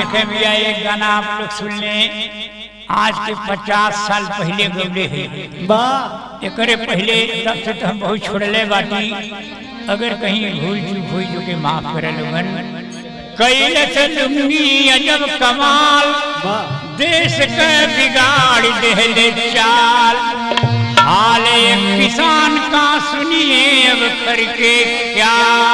देखे भैया एक गाना आप लोग सुन लें, आज के 50 साल पहले गौले है। एक पहले तब से तो हम बहुत छोड़ले बाटी, अगर कहीं भूल चूक हुई जो के माफ करे लोगन। कैलस लुंगी अजब कमाल, देश के बिगाड़ देले चाल, हाल एक किसान का सुनिए अब करके ख्याल।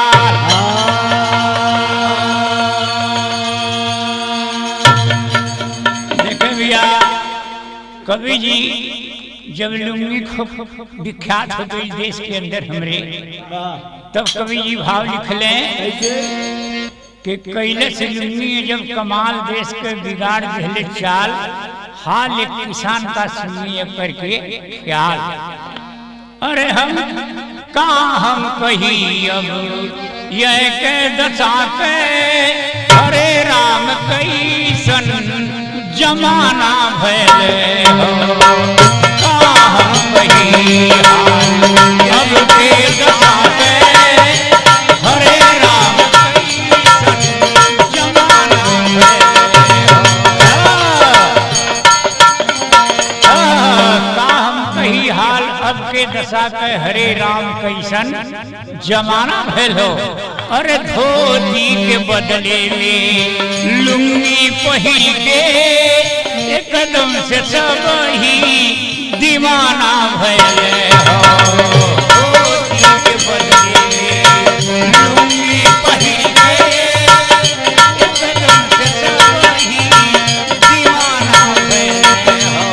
देखे भैया कवि जी जब लुंगी खूब विख्यात हो गई देश के अंदर हमरे, तब कवि जी भाव लिखले कि कैलस लुंगी जब कमाल, देश के बिगाड़ देले चाल, हाल एक किसान का सुनिए करके ख्याल। अरे हम कहाँ हम कही अब यह के दशा के, हरे राम कैसन जमाना भैले हो, कहाँ हम कही अब के दशा के, हरे राम कैसन जमाना भैले हो। हाल अब के दशा के, हरे राम कैसन जमाना भैल हो। अरे धोती के बदले में लुंगी पहिर के, एकदम से सब ही दीवाना भैल हो। धोती के बदले में लुंगी पहिर के, एकदम से सब ही दीवाना भैल हो।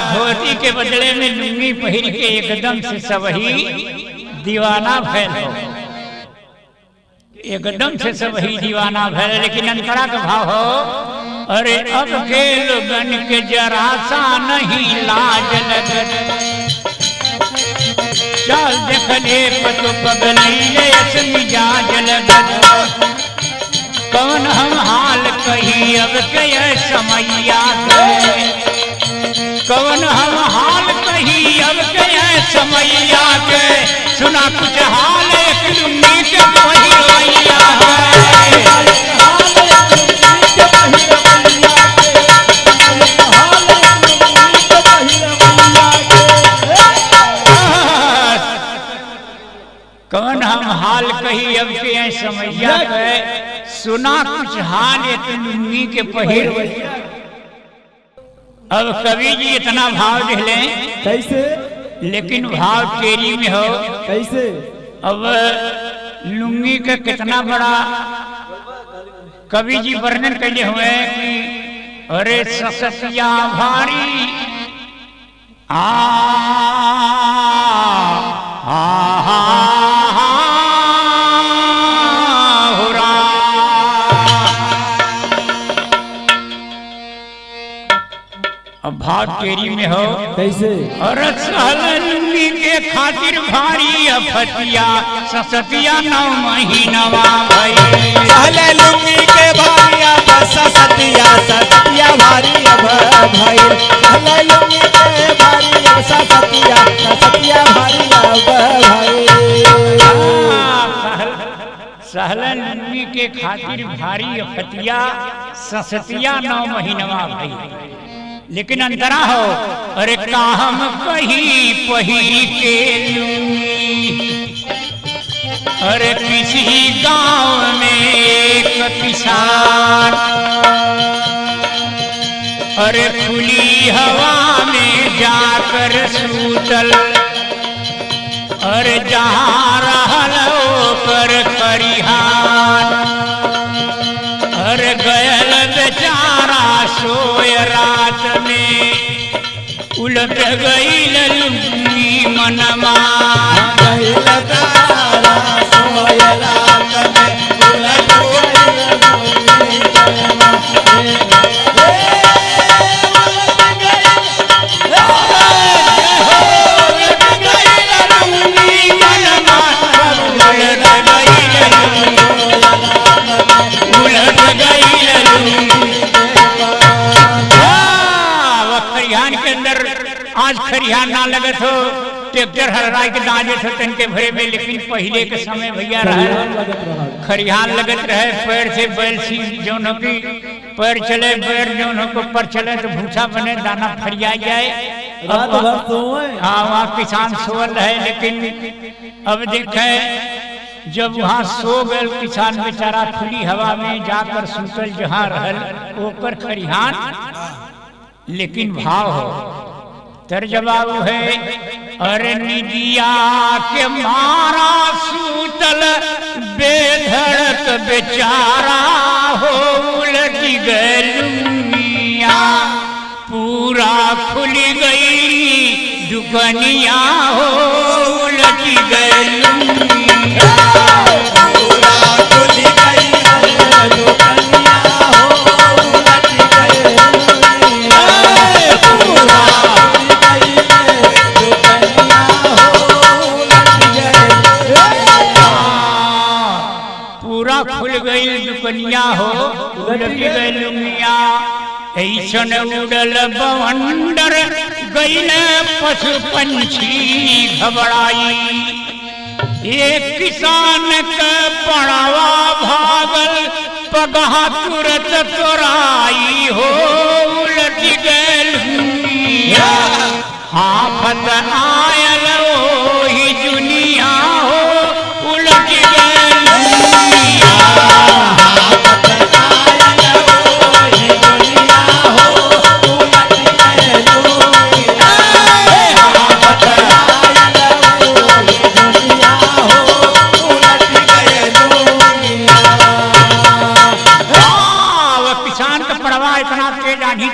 धोती के बदले में लुंगी पहिर के एकदम से सब ही दीवाना भैल हो, एकदम से सब ही दीवाना भैल। लेकिन अंतरा का भाव हो, अरे अब के लोगन के जरा सा नहीं लाज लगत, चल देखले पतो पगलैले मिजाज लगत। कौन हम हाल कही अब के समैया के, कौन हम हाल कही अब के समैया के, सुना कुछ हाल एक लुंगी के पहिरवैया है। कौन हम हाल कही अब के समैया के, सुना कुछ हाल एक लुंगी के पहिरवैया। अब कवि जी इतना भाव लिख लें कैसे, लेकिन भाव तेरी में हो कैसे। अब लुंगी का कितना बड़ा कवि जी वर्णन कैले हुए कि अरे ससतिया भारी आ भाव तेरी में हो कैसे। और लुंगी के खातिर भारी अफतिया, ससतिया 9 महीनवा भाई। लुंगी के भारी ससतिया, ससतिया भारी भाई। लुंगी के भारी ससतिया, ससतिया भारी भाई। सहला लुंगी के खातिर भारी अफतिया, ससतिया 9 महीनवा भाई। लेकिन अंतरा हो, अरे काम कही पहिर के लुंगी, अरे किसी गांव में एक किसान, अरे खुली हवा में जाकर सूतल, अरे जहाँ रहल ओकर खरिहान, अरे गयल बेचारा सोय रात में, उलट गई लुंगी मनमा। सोय रात में उलट गई आज खरिहान ना लगत हो, ट्रैक्टर हराई के दांजे हो तनके भरे में, लेकिन पहले के समय भैया रहे खरिहान लगत रहे। पैर से बैल सी जौन की पैर चले, पैर जौन को पर चले तो भूसा बने, दाना फरिया जाए। हाँ वहाँ किसान सोल रहे, लेकिन अब देखे जब वहाँ सो गल किसान बेचारा खुली हवा में जाकर सुतल जहाँ रहल ओकर खरिहान, लेकिन भाव हो तर्जबाब है, अरे निदिया के मारा सूतल बेधड़क बेचारा हो, उलट गलुनिया पूरा खुल गई दुकनिया हो, उलट गलुनिया पूरा खुल गई दुकनिया हो, उलट गलुनिया पूरा खुल गई दुकनिया हो, उलट गलुनिया पूरा खुल गई दुकनिया हो, उलट गलुनिया ऐसन उड़ल बवंडर गईल पशु पंछी घबराई, एक किसान के पड़ावा भागल पगहा तुरत तोराई हो, उलट गलुनिया आफत आयल ओही दुनिया हो, उलट गलुनिया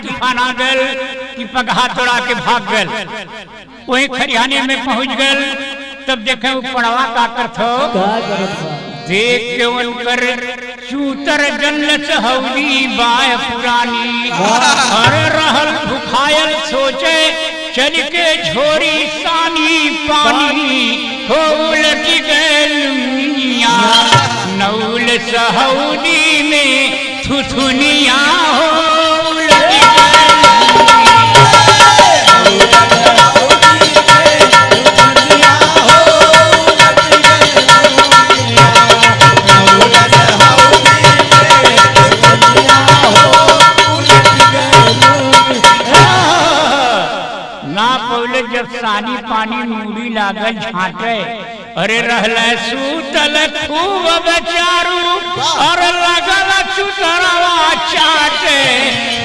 तूफान आ गल कि पगहा तोड़ा के भाग गल। वही खरिहाने में पहुंच गल, तब देखे वो पड़वा का करत हो, देख के उनकर चूतर जन्नत हौदी बाय पुरानी, हर रहल भुखायल सोचे चल के झोरी सानी पानी हो, उलट गलुनिया नौल सहौदी में थुथुनिया हो, जब सानी पानी मूड़ी लागल झांटे, अरे रहल सूतल खूब बेचारू और लगल चुतरवा चाटे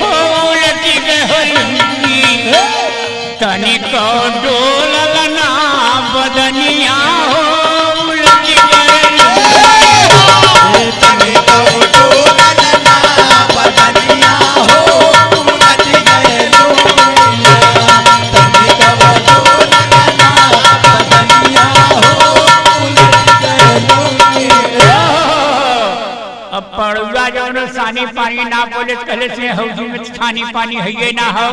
हो, उलट गलुनी तनिक डोलल ना बदनिया हो, उलट तनिक डोलल ना बदनिया हो, उलट गलुनिया तनिक डोलल ना बदनिया हो, उलट गलुनिया। अब पड़ुआ जौन सानी पानी ना बोले कहले से हौदी में सानी पानी है ना हो,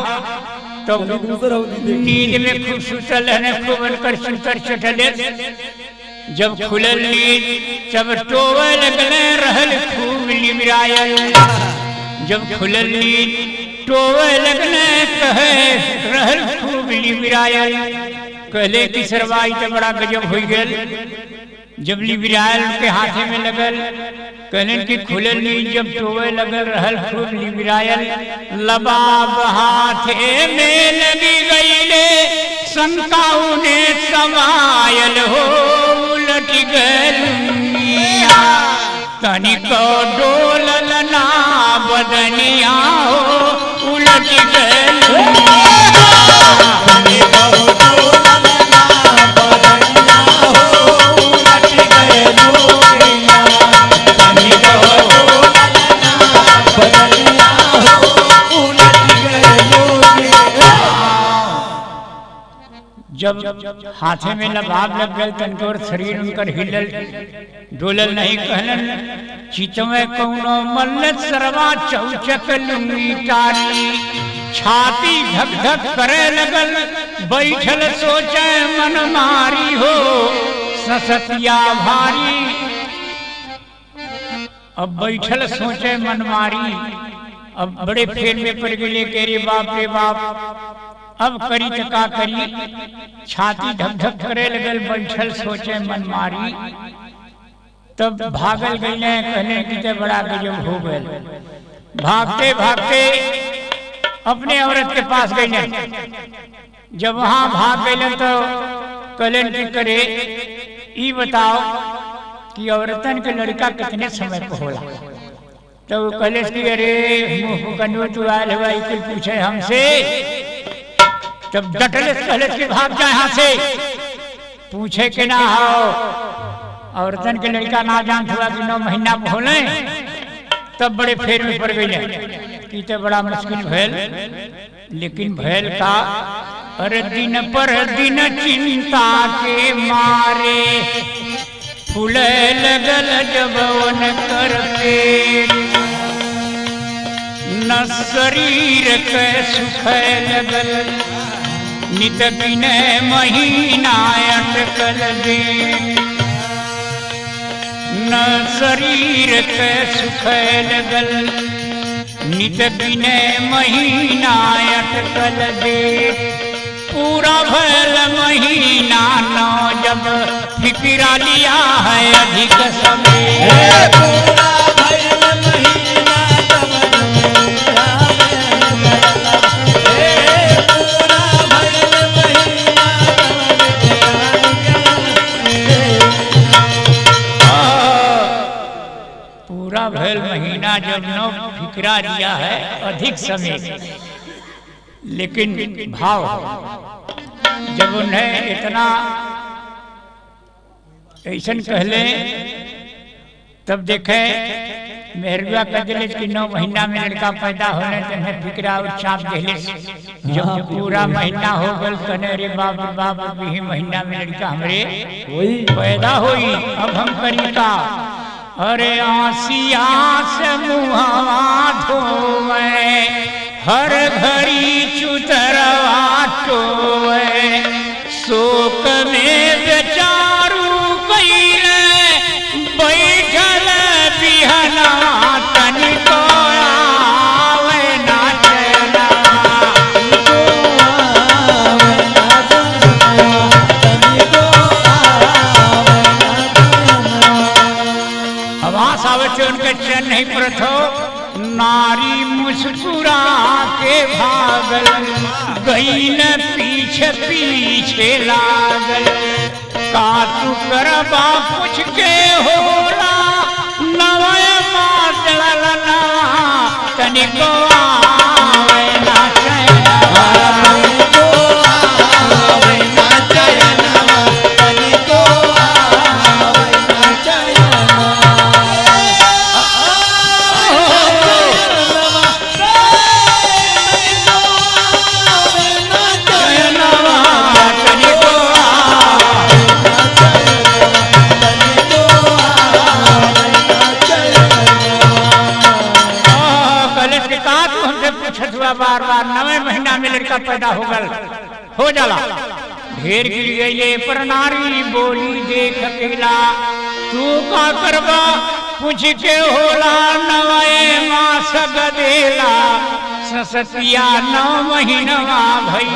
तो नींद में खूब सुतल है, खूब उनकर सुतर चटले। जब खुलल नींद जब टोवे लगले रहल खूब लिमरायल, जब खुलल नींद टोवे लगले कहे रहल खूब लिमरायल, कहले कि सरवाई तो बड़ा गजब हो गल। जब लिमरायल के हाथे में लगल, कहने की खुलल नींद जब टोवे लगल रहल खूब लिमरायल, लबाब हाथे में लगी गईले शंकाऊ ने समायल हो, उलट गलुनिया तनिक डोलल ना बदनिया हो, उलट गलुनिया तनिक डोलल ना बदनिया हो, उलट गलुनिया तनिक डोलल ना बदनिया हो, उलट गलुनिया। जब हाथे में लबाब लग गल तनकोर शरीर उनकर हिलल डोलल नहीं, कहलन चितवे कौनो मल्लत सरवा चौचक लुंगी टारी, छाती धक धक करे लगल बैठल सोचे मन मारी हो, ससतिया भारी अब बैठल सोचे मन मारी। अब बड़े फेर में पड़ गए के रे बाप अब करी तो का करी, छाती धक धक करे लगल, बैठल सोचे मन मारी। तब भागल गई ने कहले कि ते बड़ा गजब हो गए। भागते भागते अपने औरत के पास गई ने। जब वहां भाग गए तो कहले कि करे ई बताओ कि औरतन के लड़का कितने समय पर होला। तो कहले कि अरे मुंह कनु तू आयल हवाई कुछ पूछे हमसे। तब डटले कहले कि भाग जा यहाँ से, पूछे के ना हो औरतन के लड़का ना जान हुआ कि 9 महीना होले। तब बड़े फेर में पड़ गई कि तो बड़ा मुश्किल भैल। लेकिन भैल का अरे दिन पर दिन चिंता के मारे फूले लगल जबवन करते, न शरीर के सुख लगल नित बिने महीना अटकल दे, न शरीर के सुख लगल नित बिने महीना अटकल दे। पूरा भल महीना नौ जब फिक्रा लिया है अधिक समय, पूरा भल महीना पूरा भल महीना जब नौ फिक्रा लिया है अधिक समय। लेकिन भाव जब उन्हें इतना ऐसन कहले तब देखे मेहरुआ का दिले कि 9 महीना में लड़का पैदा होने तो फिक्रा और चाप दिले। जब पूरा महीना हो गल कहने रे बाप बाप भी महीना में लड़का हमरे पैदा हुई। अब हम करी का अरे आसिया से मुहावा धोवे हर घड़ी चुतरवा टोवे, शोक में बेचारू कइले बैठल बिहना तनिको आवे ना चला। आवास आवे से उनके चैन नहीं पड़त हो। नारी मुस्कुरा के भागल गई न पीछे पीछे लागल, का तू करबा कुछ के होला नवय मातल ना तनिको आवे ना चैना, तनिको आवे ना चैना, तनिको आवे ना चैना। बार बार 9 महीना में लड़का पैदा हो जाला। ढेर गिर गई पर नारी बोली देख अकेला, तू का करबा पूछ के होला 9 मास गदेला। ससतिया 9 महीना भई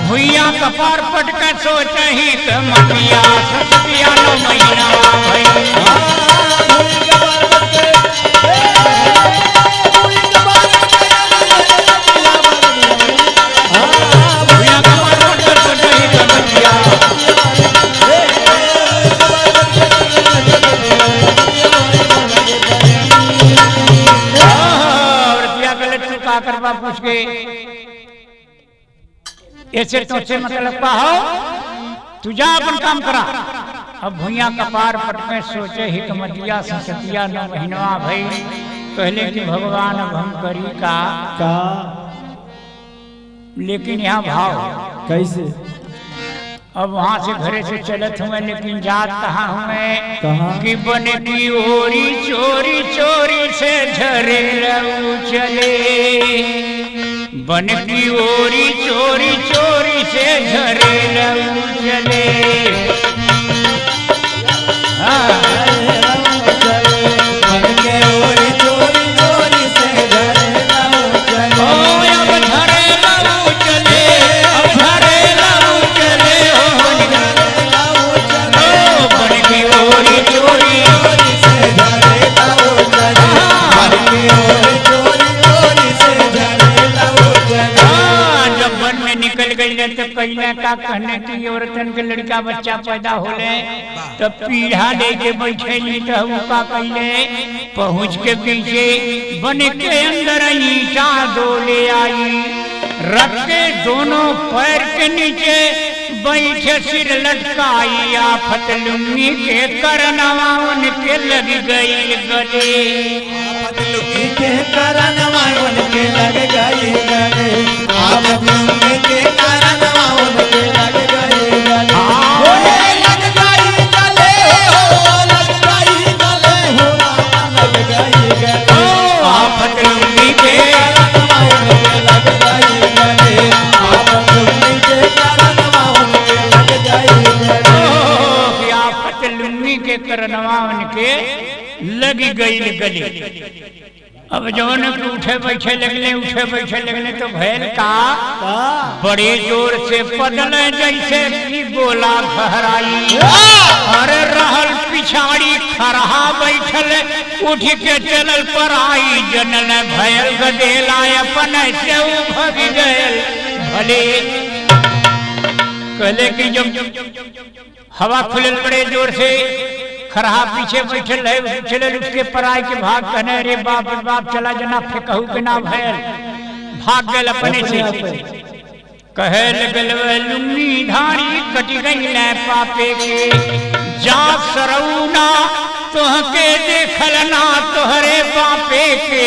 भुइया कपार पटक सोचही त मतिया, ससतिया 9 महीना भई करवा पूछ के ऐसे तो से मतलब का हो तू जा अपन काम करा। अब भुइया कपार पटके सोचे हिकमतिया ससतिया 9 महीना भई कहले कि भगवान अब हम करी का। लेकिन यहाँ भाव कैसे? अब वहां से घरे से चलत हुए लेकिन जात कहाँ हुए कि बन की ओरी चोरी चोरी से झरे लऊ चले, बन की ओरी चोरी चोरी से झरे लऊ चले। बन के ओरी चोरी चोरी से झरे लऊ चले, अब झरे लऊ चले। में का कहने की औरतन के लड़का बच्चा पैदा होले तो पीढ़ा दे के बैठे ली तो का कैले पहुँच के पीछे बन के अंदर ईटा दो ले आई रख के दोनों पैर के नीचे बैठे सिर लटकाई आफत लुंगी के करनवा उनके लग गई गले आफत लुंगी के करनवा उनके लग गई गले आफत लुंगी के करनवा उनके लग गई गले लग गई गले हो लग गई गले हो लग गई गले आफत लुंगी के करनवा उनके लग गई गले आफत लुंगी के करनवा उनके लग गई गले आफत लुंगी के करनवा उनके लगी गई गले अब जौन उठे बैठे लगले तो भैल का बड़े जोर से पदले जैसे कि गोला फहराई अरे रहल पिछाड़ी खरहा बैठल उठ के चलल पर आई जनल भयल गदेला अपन से भग गयल भले कहले कि जब हवा खुलल बड़े जोर से खरहा पीछे बैठल है चले उठ के पराई के भाग कहने रे बाप चला जना फेंकहू के ना भयल भाग गल अपने से कहे लगल लुंगी धारी कट गई न पापे के जा सरौना तोहके देखल ना तोहरे बापे के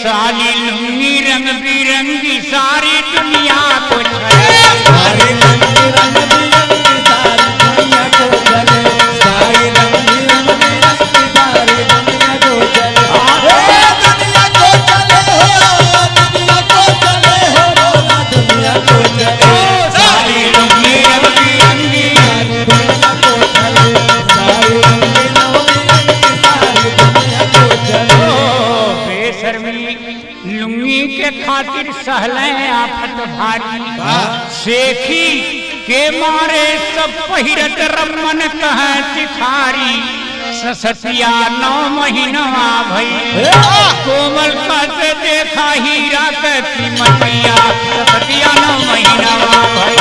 साली लुंगी रंग बिरंगी सारी दुनिया को सारी लुंगी रंग बिरंगी सारी दुनिया को चले सारी लुंगी रंग बिरंगी सारी दुनिया को चले दुनिया को चले हो दुनिया को चले हो दुनिया को चले सारी लुंगी रंग बिरंगी दुनिया को चले सारी लुंगी रंग बिरंगी सारी दुनिया को चले बेशर्मी लुंगी के खातिर सहले आफत भारी सेखी के मारे सब पहिरत रमन कह तिखारी ससतिया 9 महीना भई कोमल कत देखा हीरा के कीमतिया ससतिया 9 महीना भई